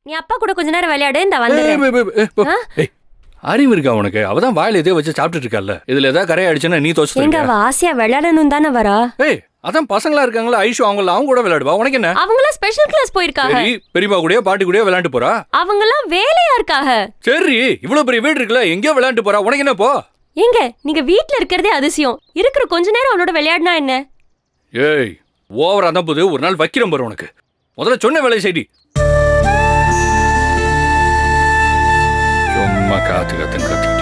நீ அப்பா கூட கொஞ்ச நேரம் விளையாடு, இந்த வந்துடுறேன். அறிவு இருக்கா உனக்கு? அவதான் வாயில எதோ வச்சு சாப்பிட்டுட்டு இருக்கல்ல. இதுல ஏதாவது கரையா அடிச்சுன்னா நீ தோச்சு எங்க அவ ஆசையா விளையாடணும் தானே வரா? ஏய் அதான் பசங்களா இருக்காங்களா ஐஷு, அவங்க கூட விளையாடுவா. உனக்கு என்ன? அவங்கள ஸ்பெஷல் கிளாஸ் போயிருக்காங்க. சரி, பெரியப்பா கூடயோ பாட்டி கூடயோ விளையாண்டு போறா. அவங்கலாம் வேலையா இருக்காங்க. சரி, இவ்வளவு பெரிய வீடு இருக்குல்ல, எங்கேயோ விளையாண்டு போறா. உனக்கு என்ன? போ. எங்க நீங்க வீட்ல இருக்கிறதே அதிசயம். இருக்கிற கொஞ்ச நேரம் அவளோட விளையாடினா என்ன? ஏய் ஓவரா தான் போது. ஒரு நாள் வைக்கிறேன் பாரு உனக்கு. முதல்ல சொன்ன வேலையை செய்டி. சும்மா காத்து கத்துன்னு கத்திட்டு.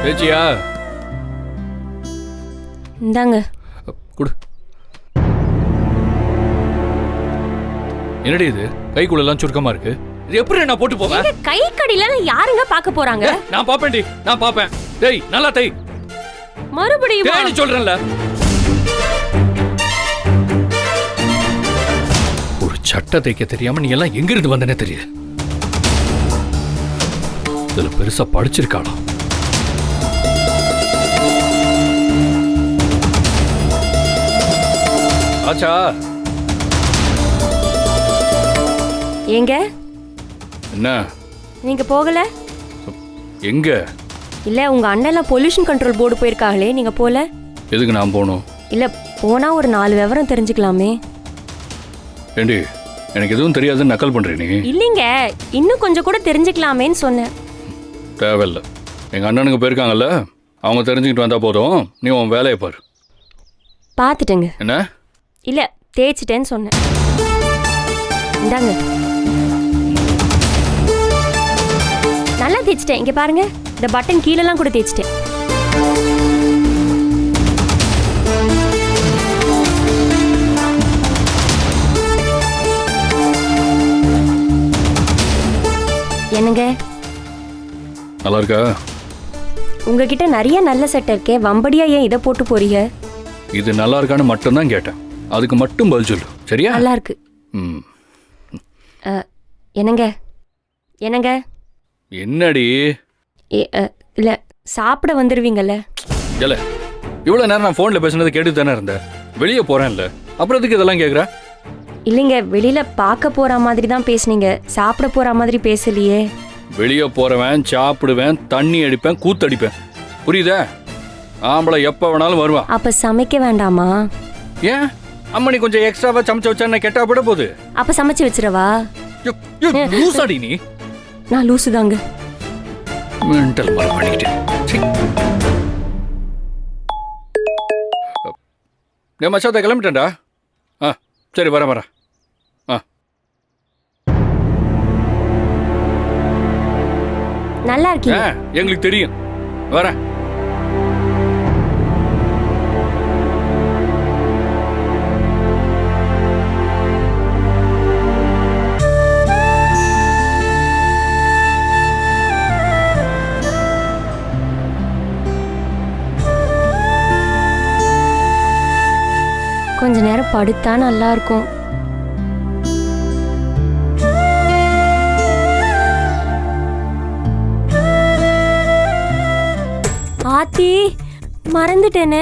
பேச்சியா? இந்தாங்க. குடு. என்னடி இது? கைக்குள்ள எல்லாம் சுருக்கமா இருக்கு. இது எப்படி நான் போட்டு போவேன்? கை கடியில யாருங்க பாக்க போறாங்க? நான் பாப்பேன்டி, நான் பாப்பேன். டேய் நல்லா தை. மறுபடியும் டேய் சொல்றேன்ல. ஒரு சட்டை தைக்க தெரியாம நீ எல்லாம் எங்க இருந்து வந்தனே தெரியல. இதுல பெருசா படிச்சிருக்காளா? ஆச்சா எங்க? என்ன நீங்க போகல? எங்க? இல்ல உங்க அண்ணெல்லாம் பொல்யூஷன் கண்ட்ரோல் போர்டு போயிருக்காங்களே, நீங்க போல? எதுக்கு நான் போகணும்? இல்ல போனா ஒரு 4 விவரம் தெரிஞ்சுக்கலாமே. ஏண்டி எனக்கு எதுவும் தெரியாதுன்னு நக்கல் பண்ற நீ? இல்லைங்க, இன்னும் கொஞ்சம் கூட தெரிஞ்சுக்கலாமேன்னு சொன்னேன். தேவையில்ல, எங்க அண்ணனுக்கு போயிருக்காங்கல்ல, அவங்க தெரிஞ்சுக்கிட்டு வந்தா போதும். நீ உன் வேலையை பாரு. பாத்துட்டேங்க. என்ன? இல்ல தேய்ச்சிட்டேன்னு சொன்னேன். இந்தாங்க. நல்லா தேய்ச்சிட்டேன். இங்க பாருங்க, இந்த பட்டன் கீழெல்லாம் கூட தேய்ச்சிட்டேன். என்னங்க நல்லா இருக்கா? உங்ககிட்ட நிறைய நல்ல சட்டை இருக்கே, வம்படியா ஏன் இதை போட்டு போறீங்க? இது நல்லா இருக்கான்னு மட்டும்தான் கேட்டேன். அதுக்கு மட்டும் பதில் சொல்லு, சரியா? நல்லா இருக்கு. என்னங்க? என்னங்க? என்னடி? இல்ல சாப்பிட வந்துருவீங்கல்ல? இல்ல, இவ்வளவு நேரம் நான் போன்ல பேசுனது கேட்டு தானே இருந்தேன். வெளியே போறேன்ல, அப்புறம் எதுக்கு இதெல்லாம் கேக்குற? இல்லைங்க, வெளியில பார்க்க போற மாதிரி தான் பேசுனீங்க, சாப்பிட போற மாதிரி பேசலையே. வெளியே போறவன் சாப்பிடுவேன், தண்ணி அடிப்பேன், கூத்தடிப்பேன், புரியுதா? ஆம்பளை எப்ப வேணாலும் வருவான். அப்ப சமைக்க வேண்டாமா? ஏன் அம்மா நீ கொஞ்சம் எக்ஸ்ட்ராவா சமைச்சு வச்சா என்ன கெட்டா போட போகுது? அப்ப சமைச்சு வச்சிரவா? லூசாடி நீ. நான் லூசு தாங்க. மென்டல் மாதிரி பண்ணிக்கிட்டு. நான் மச்சாத்த கிளம்பிட்டேன்டா. சரி வரேன். நல்லா இருக்கீங்க. எங்களுக்கு தெரியும், வரேன். கொஞ்ச நேரம் படுத்தா நல்லா இருக்கும். ஆத்தி மறந்துட்டேனே.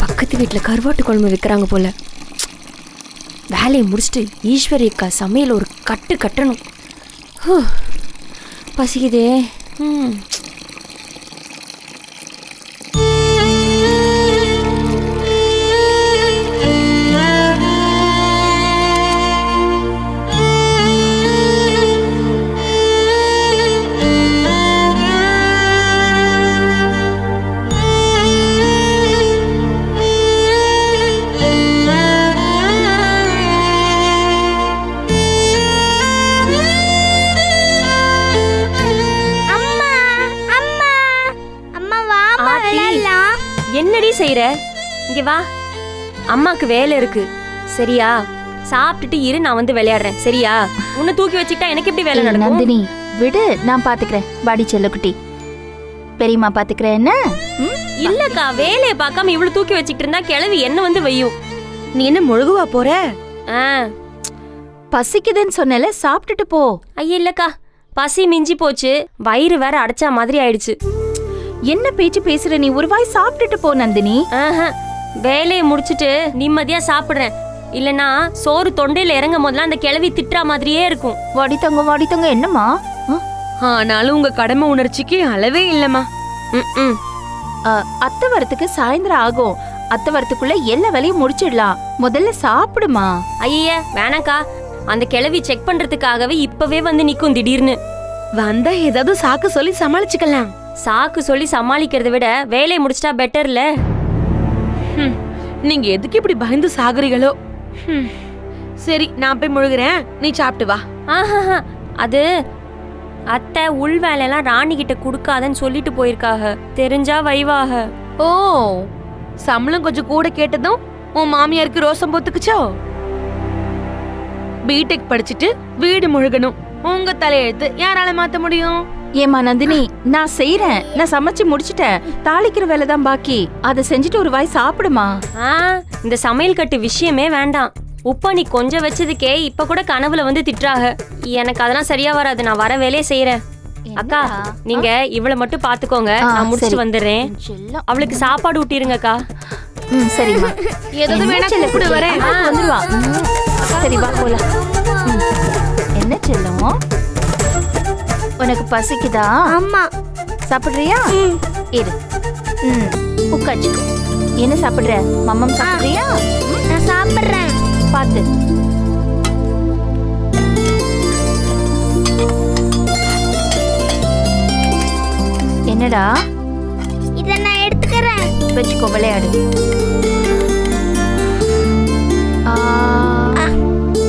பக்கத்து வீட்டுல கருவாட்டு குழம்பு விற்கிறாங்க போல. வேலையை முடிச்சுட்டு ஈஸ்வரி அக்கா சமையல் ஒரு கட்டு கட்டணும். பசிக்குதே. என்னடி செய்யற? இங்க வா, அம்மாக்கு வேலை இருக்கு சரியா? சாப்பிட்டுட்டு இரு, நான் வந்து விளையாடுறேன் சரியா? உன்னை தூக்கி வச்சுட்டா எனக்கு எப்படி வேலை நடக்கும்? நந்தினி விடு, நான் பாத்துக்கிறேன். பாடி செல்லக்குட்டி, பெரியம்மா பாத்துக்கிறேன். என்ன? இல்லக்கா, வேலையை பார்க்காம இவ்வளவு தூக்கி வச்சுட்டு இருந்தா கிளவி என்ன வந்து வையும். நீ என்ன முழுகுவா போற? பசிக்குதுன்னு சொன்னல, சாப்பிட்டுட்டு போ. ஐயா இல்லக்கா, பசி மிஞ்சி போச்சு, வயிறு வேற அடைச்சா மாதிரி ஆயிடுச்சு. என்ன பேச்சு பேசுற நீ? ஒரு வாய் சாப்பிட்டுட்டு போ நந்தினி. வேலையை முடிச்சிட்டு நிம்மதியா சாப்பிடுறேன். இல்லனா சோறு தொண்டையில இறங்கும் போதெல்லாம் அந்த கிழவி திட்டுற மாதிரியே இருக்கும். வாடி தங்க என்னம்மா? ஆனாலும் உங்க கடமை உணர்ச்சிக்கு அளவே இல்லம்மா. அத்தை வரத்துக்கு சாயந்தரம் ஆகும். அத்தை வரத்துக்குள்ள எல்லா வேலையும் முடிச்சிடலாம். முதல்ல சாப்பிடுமா. ஐயா வேணாக்கா, அந்த கிழவி செக் பண்றதுக்காகவே இப்பவே வந்து நிக்கும் திடீர்னு. வந்தா ஏதாவது சாக்கு சொல்லி சமாளிச்சுக்கலாம். சாக்கு சொல்லி சமாளிக்கிறத விட வேலையை முடிச்சிட்டா பெட்டர்ல. நீங்க எதுக்கு இப்படி பயந்து சாகுறீங்களோ? சரி, நான் போய் முழுகிறேன், நீ சாப்பிட்டு வா. ஆஹா, அது அத்தை உள் வேலையெல்லாம் ராணி கிட்ட குடுக்காதன்னு சொல்லிட்டு போயிருக்காக. தெரிஞ்சா வைவாக. ஓ, சம்பளம் கொஞ்சம் கூட கேட்டதும் உன் மாமியாருக்கு ரோசம் பொத்துக்குச்சோ? பிடெக் படிச்சுட்டு வீடு முழுகணும், உங்க தலையெழுத்து யாரால மாத்த முடியும்? ஏமா நந்தினி, நான் செய்யறேன். நான் சமைச்சு முடிச்சிட்டேன். தாளிக்கிற வேலை தான் பாக்கி. அதை செஞ்சுட்டு ஒரு வாய் சாப்பிடுமா. இந்த சமையல் கட்டு விஷயமே வேண்டாம். உப்பா நீ கொஞ்சம் வச்சதுக்கே இப்ப கூட கனவுல வந்து திட்டுறாக. எனக்கு அதெல்லாம் சரியா வராது. நான் வர வேலையை செய்யறேன். அக்கா, நீங்க இவளை மட்டும் பாத்துக்கோங்க, நான் முடிச்சுட்டு வந்துடுறேன். அவளுக்கு சாப்பாடு ஊட்டிருங்கக்கா. சரிம்மா. ஏதாவது வேணா கூப்பிடு வரேன். வந்துருவா. சரி வா போலாம். என்ன செல்லமோ, உனக்கு பசிக்குதா? அம்மா சாப்பிடுறியா? இரு. உட்காச்சுக்கோ. என்ன சாப்பிடுற? மம்மம் சாப்பிடுறியா? நான் சாப்பிடுறேன். பாத்து. என்னடா? இத நான் எடுத்துக்கறேன். வச்சுக்கோ, விளையாடு.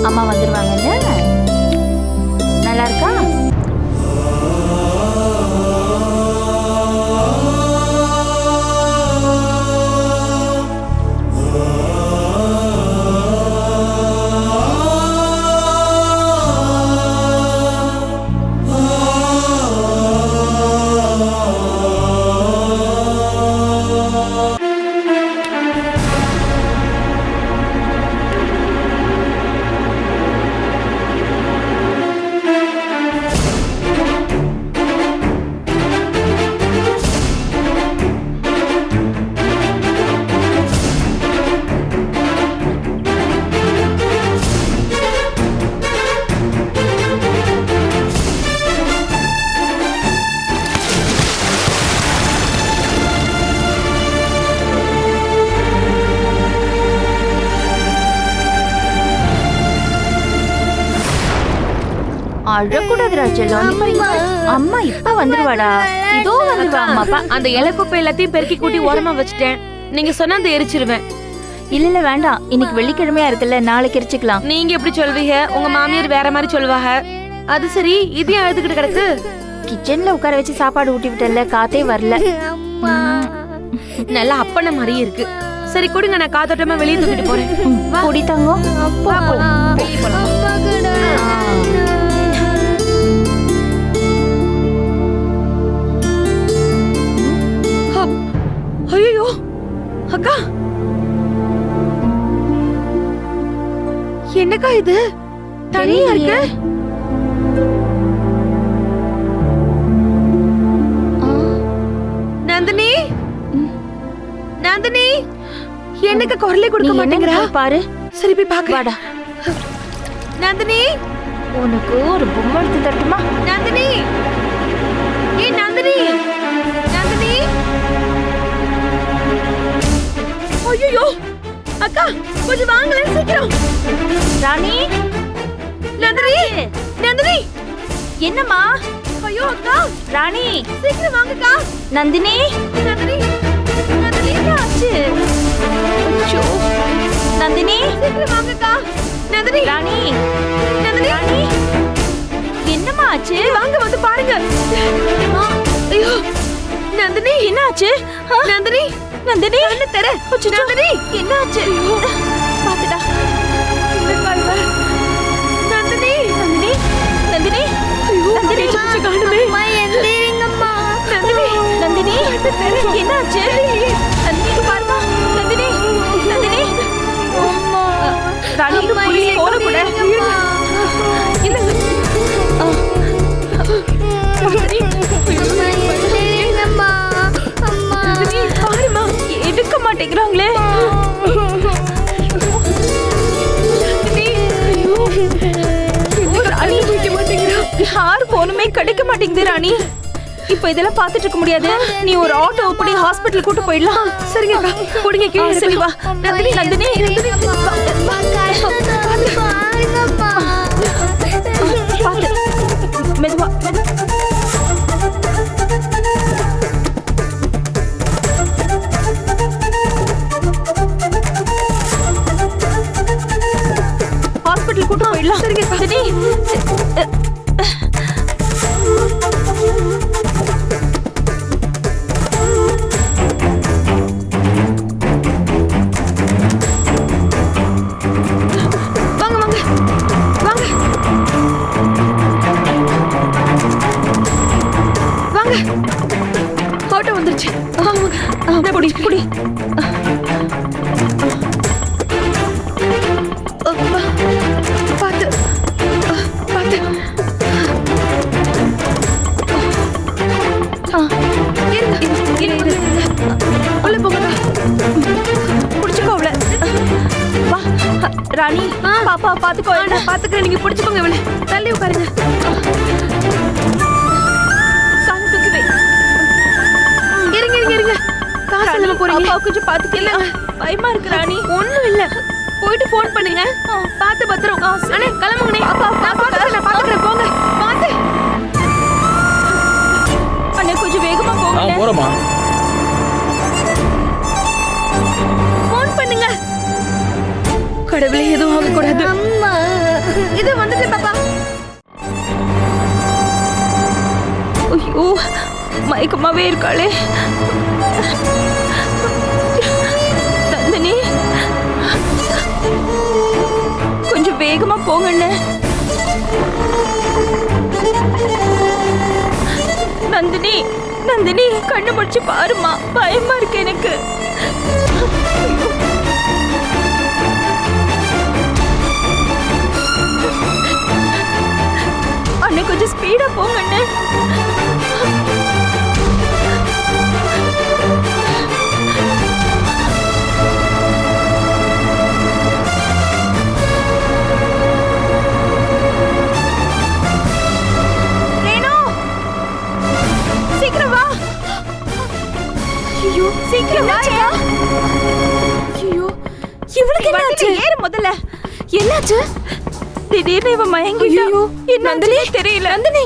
அம்மா வந்துருவாங்கல்ல? நல்லா இருக்கா? அழக்கூடாது ராஜெல்லாம். அம்மா இப்ப வந்துருவாடா. இதோ வந்துருவா அம்மா. அந்த இலக்குப்பை எல்லாத்தையும் பெருக்கி கூட்டி ஓரமா வச்சுட்டேன். நீங்க சொன்னா அந்த எரிச்சிருவேன். இல்ல வேண்டாம், இன்னைக்கு வெள்ளிக்கிழமையா இருக்குல்ல, நாளைக்கு எரிச்சுக்கலாம். நீங்க எப்படி சொல்வீங்க? உங்க மாமியார் வேற மாதிரி சொல்லுவாங்க. அது சரி, இதையும் அழுதுகிட்டு கிடக்கு. கிச்சன்ல உட்கார வச்சு சாப்பாடு ஊட்டி விட்டல, காத்தே வரல. நல்லா அப்பன மாதிரி இருக்கு. சரி கொடுங்க, நான் காத்தோட்டமா வெளியே தூக்கிட்டு போறேன். குடி தங்கம். ஐயோ அக்கா, என்னக்கா இது? தனியா இருக்கு. நந்தினி, நந்தினி, என்னக்கா குரலே கொடுக்க மாட்டேங்கிறா? பாரு. சரி போய் பாக்கடா. நந்தினி, உனக்கு ஒரு பொம்மை எடுத்து தட்டுமா? நந்தினி, ஏ நந்தினி, நந்தினி. ஐயோ அக்கா, கொஞ்சம் வாங்களே சீக்கிரம். ராணி, நந்தினி, நந்தினி. என்னம்மா? ஐயோ அக்கா, ராணி சீக்கிரம் வாங்கக்கா. நந்தினி, நந்தினி, நந்தினி என்னாச்சு? அச்சோ. நந்தினி, சீக்கிரம் வாங்கக்கா. நந்தினி, ராணி, நந்தினி, ராணி, என்னம்மா ஆச்சு? வாங்க வந்து பாருங்க. ஐயோ நந்தினி, என்னாச்சு? நந்தினி, நந்தினி, கண்ணு தர. நந்தினி, என்னாச்சு? பாத்துடா. நந்தினி, நந்தினி, நந்தினி, ஐயோ நந்தினி, சுச்சு காணுமே. அம்மா எந்திரிங்கம்மா. நந்தினி, நந்தினி, என்னாச்சு? நந்தினி பாருமா. நந்தினி, நந்தினி. அம்மா ராணி, போலீஸ் போன கூட. ஒண்ணுமே கிடைக்க மாட்டேங்குது ராணி. இப்ப இதெல்லாம் பாத்துட்டு இருக்க முடியாது. நீ ஒரு ஆட்டோ அப்படி ஹாஸ்பிடல் கூட்டு போயிடலாம். சரிங்க அக்கா, குடிங்க கீழே சரி வா. நந்தினி பாருங்கம்மா. பாத்து மெதுவா. ஹாஸ்பிடல் கூட்டு போயிடலாம். சரிங்க நந்தினி வாங்க வாங்க வாங்க வாங்க. ஆட்டோ வந்துருச்சு. வாங்க வாங்க. புடி புடி. பார்த்து பார்த்து. உள்ள போங்க. புடிச்சுக்கோ அவள. வா ராணி, பாப்பா பாத்துக்கோ. நான் பாத்துக்கிறேன், நீங்க பிடிச்சுக்கோங்க இவளை. தள்ளி உட்காருங்க. கால் தூக்கி வை. இருங்க இருங்க இருங்க. காசு இல்லாம போறீங்க. அப்பா கொஞ்சம் பாத்துக்கல. பயமா இருக்கு ராணி. ஒண்ணும் இல்ல, போயிட்டு போன் பண்ணுங்க. பாத்து பத்திரம். அண்ணே கிளம்புங்கண்ணே. நான் பாத்துக்கிறேன் போங்க. பாத்து. அண்ணே கொஞ்சம் வேகமா போங்க. போறோமா? போன் பண்ணுங்க. கடவுளே, எதுவும் ஆகக்கூடாது. அம்மா. இது வந்துட்டு பாப்பா. ஐயோ மயக்கமாவே இருக்காளே. நந்தினி கொஞ்சம் வேகமா போங்கண்ணே. நந்தினி நந்தினி கண்ணு முடிச்சு பாருமா, பயமா இருக்கு எனக்கு. அண்ணே கொஞ்சம் ஸ்பீடா போங்கண்ணே. சீக்கிரம் வா. ஐயோ சீக்கிரம் வா. ஐயோ இவளுக்கு என்னாச்சு? ஏறு முதல்ல. என்னாச்சு? திடீர்னு இவ மயங்கிட்டா. நந்தினி தெரியல. நந்தினி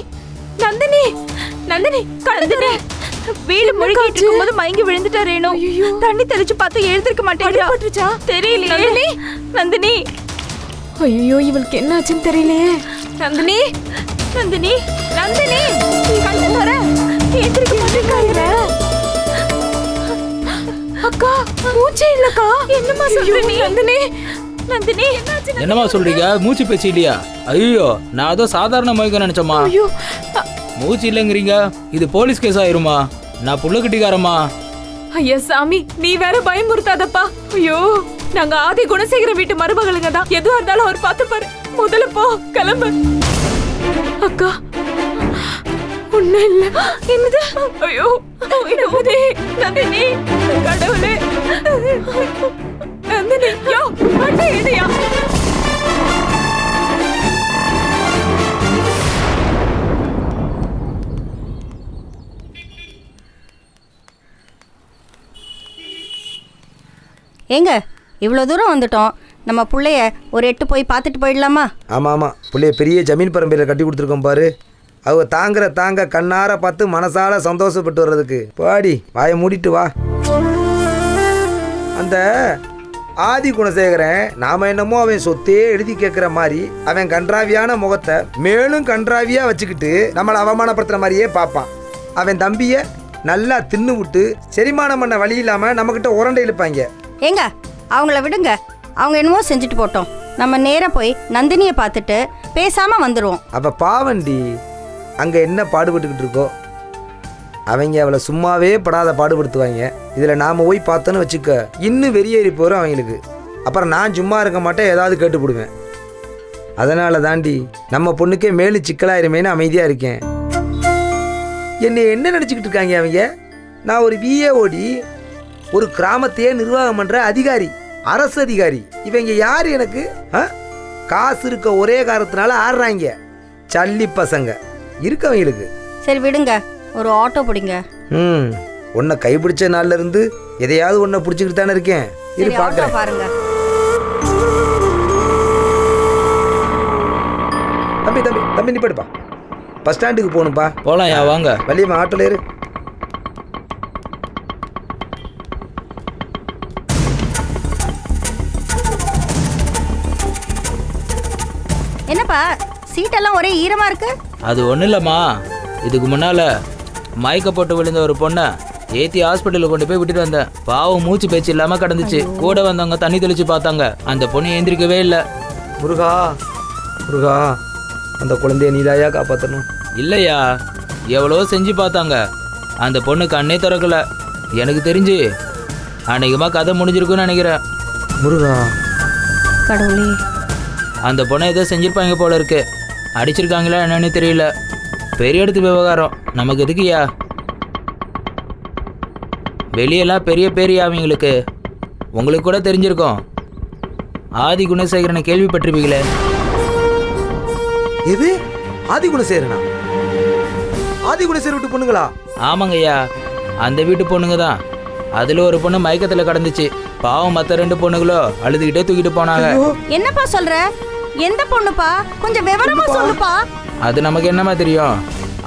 நந்தினி நந்தினி நந்தினி வீடு முழுகிட்டு இருக்கும்போது மயங்கி விழுந்துட்டா ரேணு. தண்ணி தெளிச்சு பார்த்து எழுந்திருக்க மாட்டேங்கிறா. தெரியலையே. நந்தினி ஐயோ, இவளுக்கு என்னாச்சுன்னு தெரியலையே. நந்தினி நந்தினி நந்தினி கண்ணு தர எழுந்திருக்க மாட்டேங்கிறா. அக்கா, மூச்சே இல்லக்கா. என்னம்மா சொல்ற நீ? நந்தினி நந்தினி என்னம்மா சொல்றீங்க? மூச்சு பேச்சு இல்லையா? ஐயோ, நான் ஏதோ சாதாரண மயக்கம் நினைச்சோமா. ஐயோ, மூச்சு இல்லைங்கிறீங்க. இது போலீஸ் கேஸ் ஆயிருமா? நான் புள்ள கட்டிக்காரம்மா. ஐயா சாமி, நீ வேற பயமுறுத்தாதப்பா. ஐயோ, நாங்க ஆதி குணசேகர வீட்டு மருமகளுங்க தான். எதுவா இருந்தாலும் அவர் பார்த்துப்பாரு. முதல்ல போ, கிளம்பு. அக்கா ஒண்ணும் இல்ல. என்னது? ஐயோ நந்தினி நந்தினி கடவுளே. நந்தினி யோ வண்டி எடுயா. ஏங்க இவ்வளோ தூரம் வந்துட்டோம். நம்ம பிள்ளைய ஒரு எட்டு போய் பார்த்துட்டு போயிடலாமா? ஆமாம் ஆமாம், பிள்ளைய பெரிய ஜமீன் பரம்பரையில் கட்டி கொடுத்துருக்கோம் பாரு. அவங்க தாங்க கண்ணார பார்த்து மனசால சந்தோஷப்பட்டு வர்றதுக்கு. பாடி வாயை மூடிட்டு வா. அந்த ஆதி குணசேகரன் நாம என்னமோ அவன் சொத்தே எழுதி கேட்குற மாதிரி அவன் கன்றாவியான முகத்தை மேலும் கன்றாவியாக வச்சுக்கிட்டு நம்மளை அவமானப்படுத்துகிற மாதிரியே பார்ப்பான். அவன் தம்பியை நல்லா தின்னு விட்டு செரிமானம் பண்ண வழி இல்லாமல் நம்மக்கிட்ட உரண்டை இழுப்பாங்க. ஏங்க அவங்கள விடுங்க, அவங்க என்னமோ செஞ்சுட்டு போட்டோம். நம்ம நேராக போய் நந்தினியை பார்த்துட்டு பேசாமல் வந்துடுவோம். அப்போ பாவண்டி அங்கே என்ன பாடுபட்டுக்கிட்டு இருக்கோ. அவங்க அவளை சும்மாவே படாத பாடுபடுத்துவாங்க. இதில் நாம் போய் பார்த்தோன்னு வச்சுக்க, இன்னும் வெறியேறி போகிறோம் அவங்களுக்கு. அப்புறம் நான் சும்மா இருக்க மாட்டேன், ஏதாவது கேட்டுப்பிடுவேன். அதனால தாண்டி நம்ம பொண்ணுக்கே மேலும் சிக்கலாயிருமேனு அமைதியாக இருக்கேன். என்னை என்ன நினச்சிக்கிட்டு இருக்காங்க அவங்க? நான் ஒரு விஏஓடி, ஒரு கிராமத்தையே நிர்வாகம் பண்ணுற அதிகாரி, அரசு அதிகாரி. இவங்க யார் எனக்கு? காசு இருக்க ஒரே காரணத்தினால ஆடுறாங்க. சல்லி பசங்க. இருக்கு அவங்களுக்கு. சரி விடுங்க, ஒரு ஆட்டோ பிடிங்க. உன்னை கைப்பிடிச்ச நாள்ல இருந்து எதையாவது ஒன்றை பிடிச்சிக்கிட்டு தானே இருக்கேன். இரு சரி, ஆட்டோ பார்க்குறேன். பாருங்க. தம்பி தம்பி தம்பி நிப்பாடுப்பா, பஸ் ஸ்டாண்டுக்கு போகணும்ப்பா. போலாம் யா வாங்க. வள்ளியம்மா ஆட்டோல ஏறு. என்னப்பா சீட்டெல்லாம் ஒரே ஈரமா இருக்கு? அது ஒன்றும் இல்லைம்மா, இதுக்கு முன்னால் மயக்க போட்டு விழுந்த ஒரு பொண்ணை ஏற்றி ஹாஸ்பிட்டலுக்கு கொண்டு போய் விட்டுட்டு வந்தேன். பாவம் மூச்சு பேச்சு இல்லாமல் கிடந்துச்சு. கூட வந்தவங்க தண்ணி தெளிச்சு பார்த்தாங்க, அந்த பொண்ணு ஏந்திரிக்கவே இல்லை. முருகா முருகா, அந்த குழந்தைய நீதாயா காப்பாற்றணும். இல்லையா, எவ்வளோ செஞ்சு பார்த்தாங்க, அந்த பொண்ணு கண்ணே திறக்கல. எனக்கு தெரிஞ்சு அன்னைக்குமா கதை முடிஞ்சிருக்குன்னு நினைக்கிறேன். முருகா கடவுளே, அந்த பொண்ணை ஏதோ செஞ்சிருப்பாங்க போல இருக்கு. அடிச்சிருக்காங்களா என்னன்னு தெரியல. பெரிய இடத்து விவகாரம், நமக்கு எதுக்குயா? வெளியெல்லாம் பெரிய பேரியா அவங்களுக்கு. உங்களுக்கு கூட தெரிஞ்சிருக்கோம், ஆதி குணசேகரனை கேள்விப்பட்டிருப்பீங்களே. எது ஆதி குணசேகரனா? ஆதி குணசேகர் விட்டு பொண்ணுங்களா? ஆமாங்கய்யா, அந்த வீட்டு பொண்ணுங்க தான். அதில் ஒரு பொண்ணு மயக்கத்தில் கடந்துச்சு. பாவம் மற்ற 2 பொண்ணுகளோ அழுதுகிட்டே தூக்கிட்டு போனாங்க. என்னப்பா சொல்ற? எந்த பொண்ணுப்பா? கொஞ்சம் விவரமா சொல்லுப்பா. அது நமக்கு என்னமா தெரியும்?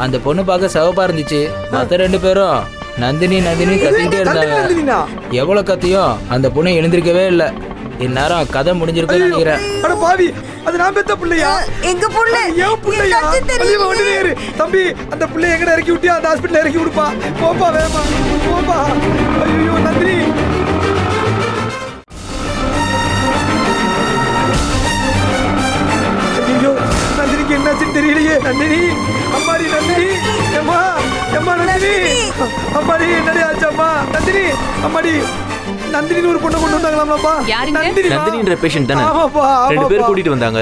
அந்த பொண்ணு பார்க்க சிவப்பா இருந்துச்சு. மற்ற 2 பேரும் நந்தினி நந்தினி கத்திக்கிட்டே இருந்தாங்க. நந்தினினா? எவ்வளவு கத்தியும் அந்த பொண்ணு எழுந்திருக்கவே இல்லை. இந்நேரம் கதை முடிஞ்சிருக்குன்னு நினைக்கிறேன். அட பாவி, அது நான் பெத்த பிள்ளையா? எங்க புள்ள? ஏன் பிள்ளையா? வள்ளியம்மா வண்டியில ஏறு. தம்பி, அந்த பிள்ளைய எங்கட இறக்கி விட்டியா? அந்த ஹாஸ்பிட்டல் இறக்கி விடுப்பா. போப்பா வேமா போப்பா. ஐயோ நந்தினி. ஐயோ நந்தினிக்கு என்னாச்சுன்னு தெரியலையே. நந்தினி, அம்மாடி நந்தினி, அம்மா அம்மா நந்தினி, அம்மாடி என்னடி ஆச்சு அம்மா? நந்தினி, அம்மாடி நந்தினி ஒரு பொண்ணை கொண்டு வந்தாங்களாமாப்பா. நந்தினின்ற பேஷண்ட் தானே? 2 பேர் கூட்டிட்டு வந்தாங்க.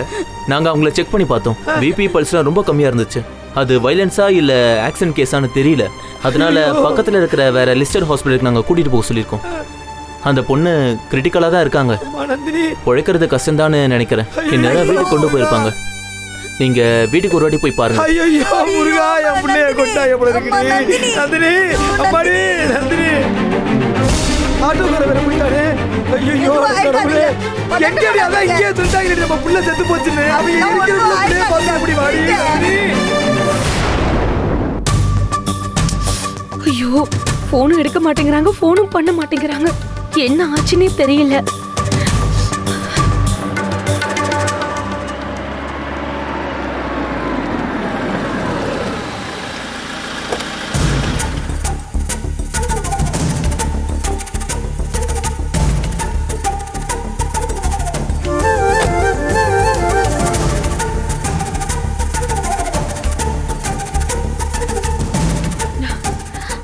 நாங்க அவங்கள செக் பண்ணி பார்த்தோம். பிபி பல்ஸ்லாம் ரொம்ப கம்மியா இருந்துச்சு. அது வைலன்ஸா இல்ல ஆக்சிடென்ட் கேஸான்னு தெரியல. அதனால பக்கத்துல இருக்கிற வேற லிஸ்டட் ஹாஸ்பிட்டலுக்கு நாங்க கூட்டிட்டு போக சொல்லியிருக்கோம். அந்த பொண்ணு கிரிட்டிக்கலா தான் இருக்காங்க. உழைக்கிறது கஷ்டம்தான்னு நினைக்கிறேன். இந்நேரம் வீட்டுக்கு கொண்டு போயிருப்பாங்க. நீங்க வீட்டுக்கு ஒரு வாட்டி போய் பாருங்க. ஐயோ முருகா, என் பிள்ளைய கொண்டா எவ்வளவு இருக்குது. நந்தினி, அம்மாடி நந்தினி. ஆட்டோக்கார வேற போயிட்டானே. ஐயோ கடவுளே, எங்கடி? அதான் இங்கே சொல்லிட்டாங்க நம்ம புள்ள செத்து போச்சுன்னு. அவங்க இருக்கிற பிள்ளைய பார்த்து எப்படி வாடி நந்தினி. ஐயோ, போனும் எடுக்க மாட்டேங்கிறாங்க, போனும் பண்ண மாட்டேங்கிறாங்க. என்ன ஆச்சுன்னே தெரியல.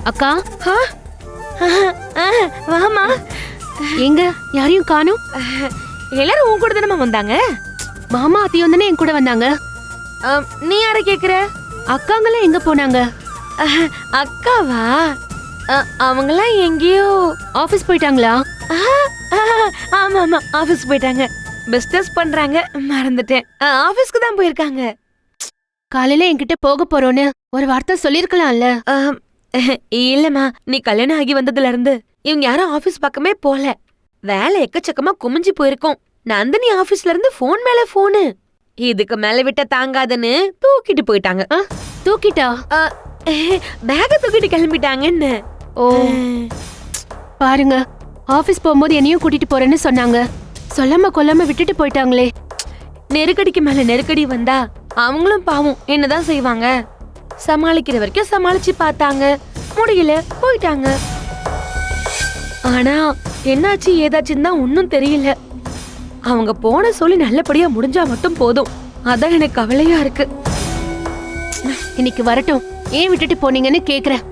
அக்கா, வாமா. எங்க யாரையும் காணோம்? எல்லாரும் உன் கூட தானே வந்தாங்க? மாமா அத்தையும் தானே என் கூட வந்தாங்க. நீ யாரை கேக்குற? அக்காங்களே எங்க போனாங்க? அக்காவா? அவங்களாம் எங்கேயோ ஆபீஸ் போயிட்டாங்களா? ஆமா ஆமா, ஆபீஸ் போயிட்டாங்க. பிசினஸ் பண்றாங்க, மறந்துட்டேன். ஆபீஸ்க்கு தான் போயிருக்காங்க. காலையில என்கிட்ட போக போறோன்னு ஒரு வார்த்தை சொல்லிருக்கலாம்ல. இல்லம்மா, நீ கல்யாணம் ஆகி வந்ததுல இருந்து இவங்க யாரும் ஆபீஸ் பக்கமே போல. வேலை எக்கச்சக்கமா குமிஞ்சு போயிருக்கோம். நந்தினி ஆபீஸ்ல இருந்து போன் மேல போனு. இதுக்கு மேல விட்ட தாங்காதுன்னு தூக்கிட்டு போயிட்டாங்க. தூக்கிட்டா? பேக தூக்கிட்டு கிளம்பிட்டாங்கன்னு. ஓ, பாருங்க, ஆபீஸ் போகும்போது என்னையும் கூட்டிட்டு போறேன்னு சொன்னாங்க. சொல்லாம கொல்லாம விட்டுட்டு போயிட்டாங்களே. நெருக்கடிக்கு மேல நெருக்கடி வந்தா அவங்களும் பாவம் என்னதான் செய்வாங்க. சமாளிக்கிற வரைக்கும் சமாளிச்சு பார்த்தாங்க, முடியல, போயிட்டாங்க. ஆனா என்னாச்சு ஏதாச்சுன்னு தான் ஒன்னும் தெரியல. அவங்க போன சொல்லி நல்லபடியா முடிஞ்சா மட்டும் போதும். அதான் எனக்கு கவலையா இருக்கு. இன்னைக்கு வரட்டும், ஏன் விட்டுட்டு போனீங்கன்னு கேக்குறேன்.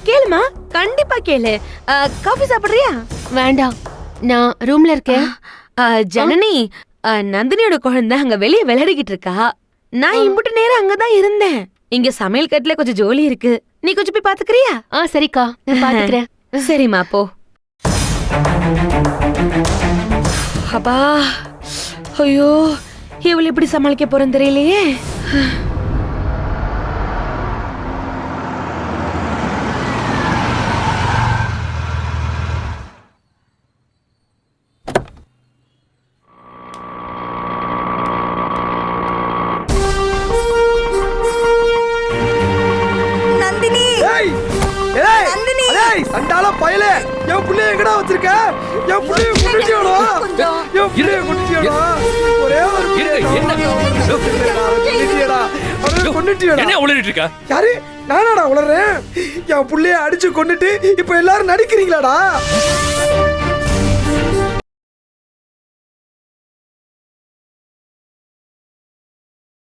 கேளுமா, கண்டிப்பா கேளு. காஃபி சாப்பிடுறியா? வேண்டாம், நான் ரூம்ல இருக்கேன். ஜனனி, நந்தினியோட குழந்தை அங்க வெளியே விளையாடிக்கிட்டு இருக்கா. நான் இம்புட்டு நேரம் அங்கதான் இருந்தேன். இங்க சமையல் கட்டுல கொஞ்சம் ஜோலி இருக்கு, நீ கொஞ்சம் போய் பாத்துக்கிறியா? சரிக்கா, நான் பாத்துக்கிறேன். சரிம்மா, போ. அப்பா, ஐயோ, இவளை எப்படி சமாளிக்க போறேன்னு தெரியலையே. அடியால பயலே என் புள்ளைய எங்கடா வச்சிருக்க என் புள்ளைய கொண்டுட்டியோடா என் புள்ளைய கொண்டுட்டியோடா ஒரே ஒரு கொண்டுட்டியோடா என்ன உளறிட்டு இருக்க? யாரு நானாடா உளறேன் என் புள்ளைய அடிச்சு கொண்டுட்டு இப்ப எல்லாரும் நடிக்கிறீங்களாடா